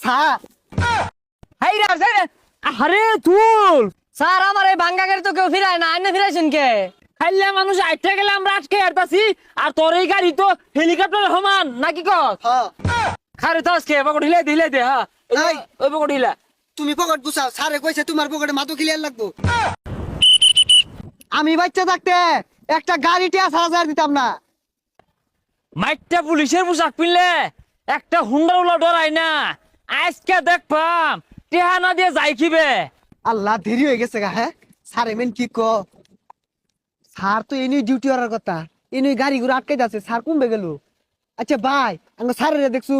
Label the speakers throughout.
Speaker 1: Sir
Speaker 2: high রে sir, আরে তুল
Speaker 3: স্যার আমার এই ভাঙ্গা গাড়ি তো কেউ ফিরায় না, আইনে ফিরাইছেন কে?
Speaker 2: খাইলে মানুষ আইটা গেলে আমরা আটকে হারতাছি, আর তোর এই গাড়ি তো হেলিকপ্টার সমান নাকি কস?
Speaker 1: হ্যাঁ
Speaker 2: খারে তো আজকে পকেট হিলাই দে হ্যাঁ
Speaker 1: এই।
Speaker 2: ওই পকেট হিলা।
Speaker 1: তুমি পকেট গুছাও, স্যারে কইছে তোমার পকেটে মাথা ক্লিয়ার লাগবো। আমি বাচ্চা থাকতে একটা গাড়িটি 10,000 দিতাম না।
Speaker 2: মাইকটা পুলিশের পোশাক পিনলে একটা হুন্ডা উলা ডরাই না, আজকে দেখবাম টেহানা দিয়ে যাই খিবে।
Speaker 1: আল্লাহ দেরি হয়ে গেছে গা। হ্যাঁ স্যার এমন কি কো, স্যার তো এনি ডিউটি করার কথা, এনি গাড়ি ঘুরে আটকে যাচ্ছে, স্যার কমবে গেল। আচ্ছা ভাই আমরা স্যারের দেখছু।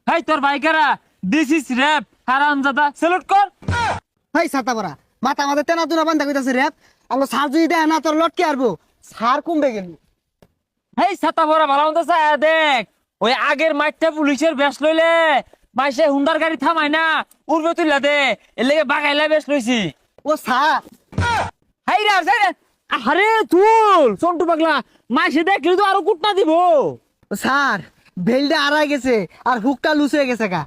Speaker 2: হাই তোর বাইকারা, দিস ইজ র‍্যাপ হারামজাদা, স্যালুট কর।
Speaker 1: হাই ছাতা বড়া মাথা মাথা তেনা তুনা বান্ধা কইতাছে রে। আমরা স্যার যদি দেয় না তোর লটকে আরবো, স্যার কমবে গেল।
Speaker 2: হেই ছাতা ভরা ভালো মতো চায় দেখ, ওই আগের মাইকটা পুলিশের বেশ লইলে মাইসে হুন্ডার গাড়ি থামাই না, উড়বে তুইলা দে, এর লেগে বাগাইলা বেশ লইছি।
Speaker 1: ও স্যার
Speaker 2: হাই রে স্যার, আরে তুল সন্টু পাগলা, মাইসে দেখলি তো আরো কুটনা দিব।
Speaker 1: ও স্যার বেলটা আড়াই গেছে আর হুকটা লুজ হয়ে গেছে গা।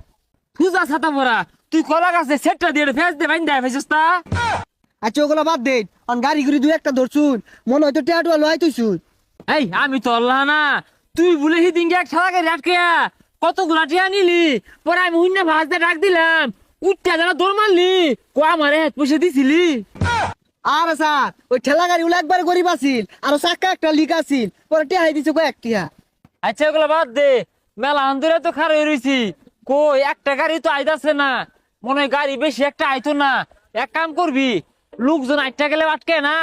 Speaker 2: তুজা ছাতা ভরা, তুই কলা গাছে সেটটা দিয়ে ফেস দে বাইন দেয় ফেসস্তা।
Speaker 1: আচ্ছা ওগুলো বাদ দে, অন গাড়ি ঘুরি দুই একটা ধরছুন, মনে হয়তো টেয়াটুয়া লয় তুইছুন।
Speaker 2: এই আমি তো আল্লাহ না, তুই বলে হিদিনকে এক সারা গাড়ি আটকেয়া কতগুলা টিয়া নিলি, পরে আমি হুন্না ভাজ দিয়ে ডাক দিলাম, উঠটা যারা দৌড় মারলি, কো আমারে হাত পয়সা দিছিলি।
Speaker 1: আরে স্যার ওই ঠেলা গাড়ি গুলো একবার গরিব আছিল, আর চাক্কা একটা লিক আছিল, পরে টেহাই দিছে কয়েক টিয়া।
Speaker 2: আচ্ছা ওগুলো বাদ দে, মেলা আন্দোলন তো খারাপ হয়ে রয়েছি, কই একটা গাড়ি তো আইতাছে না, মনে হয় গাড়ি বেশি একটা আইতো না। এক কাম করবি, লোকজন আটটা গেলে আটকে না,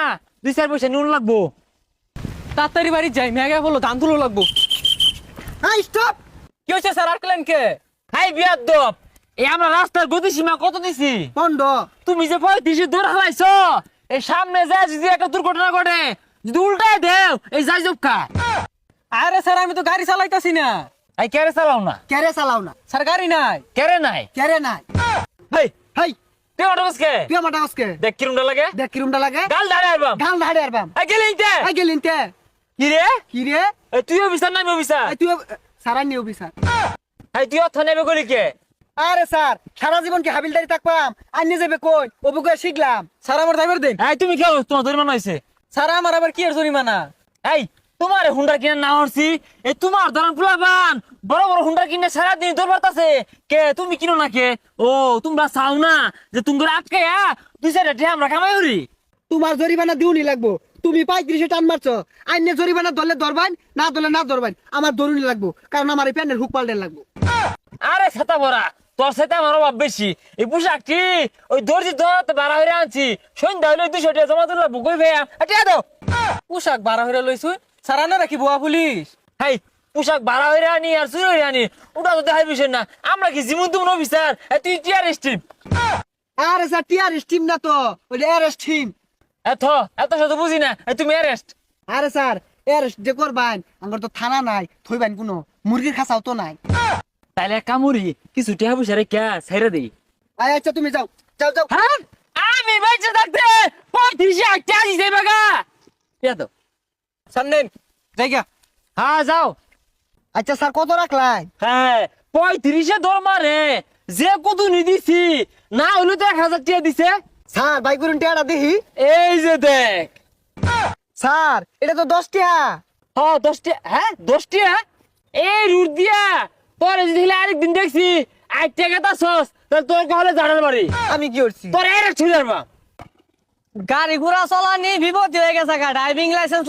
Speaker 2: 2-4 পয়সা নুন লাগবো।
Speaker 3: তাড়াতাড়ি বাড়ি যাই, মেঘা বলো ধান তুলো লাগবো।
Speaker 1: হাই স্টপ।
Speaker 3: কি হচ্ছে স্যার, আটকেলেন কে?
Speaker 2: হাই বিয়ার দপ, এই আমরা রাস্তার গতি সীমা কত দিছি?
Speaker 1: বন্ধ।
Speaker 2: তুমি যে 35 দৌড় হালাইছো, এই সামনে যায় যদি একটা দুর্ঘটনা ঘটে, যদি উল্টায় দেও এই যাই জবকা।
Speaker 3: আরে স্যার আমি তো গাড়ি চালাইতাছি না।
Speaker 2: এই কেরে চালাও না,
Speaker 1: কেরে চালাও না,
Speaker 3: স্যার গাড়ি নাই।
Speaker 2: কেরে নাই।
Speaker 1: কেরে নাই।
Speaker 2: হেই
Speaker 1: হাই
Speaker 2: তুই অটোসকে
Speaker 1: তুই মাটা আজকে
Speaker 2: দেখ কিরমটা লাগে,
Speaker 1: দেখ কিরমটা লাগে।
Speaker 2: গাল দাঁড়ায় আরবাম।
Speaker 1: গাল ধাড়ে আরবাম।
Speaker 2: এই গেলিনতে
Speaker 1: আই গেলিন তে
Speaker 2: কি রে,
Speaker 1: কি রে?
Speaker 2: এই তুই অফিসার নামি অফিসার,
Speaker 1: এই তুই সারা নিয়ে অফিসার।
Speaker 2: এই তুই অর্থ নেবে গলি কে?
Speaker 1: আরে স্যার সারা জীবন কি হাবিলদারি থাকবাম, আইনে যাবে কই অবুকে শিখলাম।
Speaker 3: স্যার আমার ড্রাইভার দেন।
Speaker 2: এই তুমি কেউ তোমার জরিমানা হয়েছে।
Speaker 3: স্যার আমার আবার কি এর জরিমানা?
Speaker 2: এই তোমার হুন্ডা কিনে না হরছি, এই তোমার ধরন ফুলাবান বড় বড় হুন্ডা কিনে সারাদিন দরবার আছে কে, তুমি কিনো না কে? ও তোমরা চাও না যে তুমি আটকে 2-4 টাকা আমরা কামাই করি?
Speaker 1: তোমার জরিমানা দিউনি লাগবো। তুমি 35 টান মারছো, আইনে জরিমানা ধরলে ধরবান, না ধরলে না ধরবান, আমার দরুনি লাগবো, কারণ আমার এই প্যান্টের হুক পাল্টের লাগবো।
Speaker 2: আরে ছাতা ভরা, তোর সাথে আমার অভাব বেশি। এই পোশাকটি ওই দর্জি ধরাতে ভাড়া হয়ে আনছি, সন্ধ্যা হইলে 200 টাকা জমা দিলে বুকই ভাইয়া টিয়া দাও।
Speaker 3: পোশাক বাড়া হইরা লইছুন, স্যার আনা রাখি বোয়া পুলিশ।
Speaker 2: হাই পোশাক ভাড়া হয়ে আনি আর চুরি হয়ে আনি, ওটা তো দেখার বিষয় না। আমরা কি জীবন তুমি অফিসার, তুই টিয়ার স্ট্রিপ।
Speaker 1: আরে স্যার টিয়ার স্টিম না তো, ওই অ্যারেস্ট টিম।
Speaker 2: এত এত শত বুঝি না, তুমি অ্যারেস্ট।
Speaker 1: আরে স্যার অ্যারেস্ট যে করবান, আমার তো থানা নাই, থইবান কোনো মুরগির খাসাও তো নাই।
Speaker 2: তাইলে কামুরি কিছু টিয়া পয়সা রেখা ছাইরা দিই।
Speaker 1: আচ্ছা তুমি যাও যাও যাও।
Speaker 2: হ্যাঁ আমি বেঁচে থাকতে 35 টাকা দিছে বাগা। টিয়া দাও।
Speaker 3: স্যার নেন জায়গা।
Speaker 2: হ্যাঁ যাও।
Speaker 1: আচ্ছা স্যার কত রাখলাই?
Speaker 2: হ্যাঁ 35 দরমা রে, যে কত নি দিছি, না হইলে তো 1000 টাকা দিছে।
Speaker 1: স্যার ভাই করুন টিয়াটা দেখি।
Speaker 2: এই যে দেখ।
Speaker 1: স্যার এটা তো 10 টিয়া।
Speaker 2: হ্যাঁ 10 টাকা, হ্যাঁ 10 টাকা এই রুট দিয়া। পরে যদি আরেকদিন দেখছি 8 টাকা তা সস, তাহলে তোর কহলে জানার বাড়ি
Speaker 1: আমি কি করছি?
Speaker 2: তোর এর ছুঁড়ে যাবা।
Speaker 3: গাড়ি ঘোড়া চলানি বিপদ হয়ে গেছে, ড্রাইভিং লাইসেন্স